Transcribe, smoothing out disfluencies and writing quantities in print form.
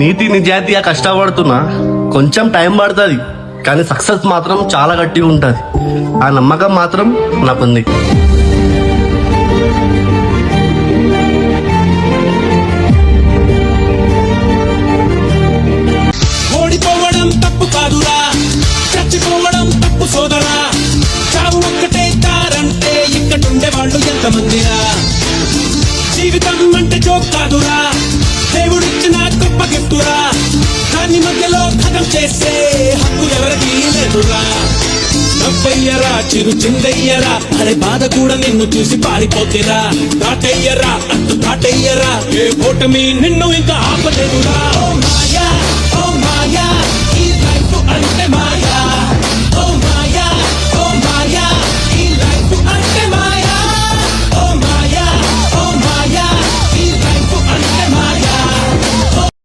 నీతి నిజాయితీగా కష్టపడుతున్నా, కొంచెం టైం పడుతుంది కానీ సక్సెస్ మాత్రం చాలా గట్టిగా ఉంటుంది. ఆ నమ్మకం మాత్రం నాకుంది. ఓడిపోవడం తప్పు కాదురా, చచ్చిపోవడం తప్పు సోదరా. చావు ఒక్కటే తారంటే ఇక్కడుండే వాళ్ళు ఎంతమందిరా. జీవితం అంటే జోక్ కాదురా, దేవుడిచ్చిన గొప్ప గిఫ్టురా. దాన్ని మధ్యలో ఖతం చేసే హక్కు ఎవరికి లేదురా. నవ్వయ్యరా, చిరు చిందయ్యరా, అరే బాధ కూడా నిన్ను చూసి పారిపోతేరా. దాటయ్యరా, అట్టు దాటయ్యరా, ఏ ఓటమి నిన్ను ఇంకా ఆపలేదురా.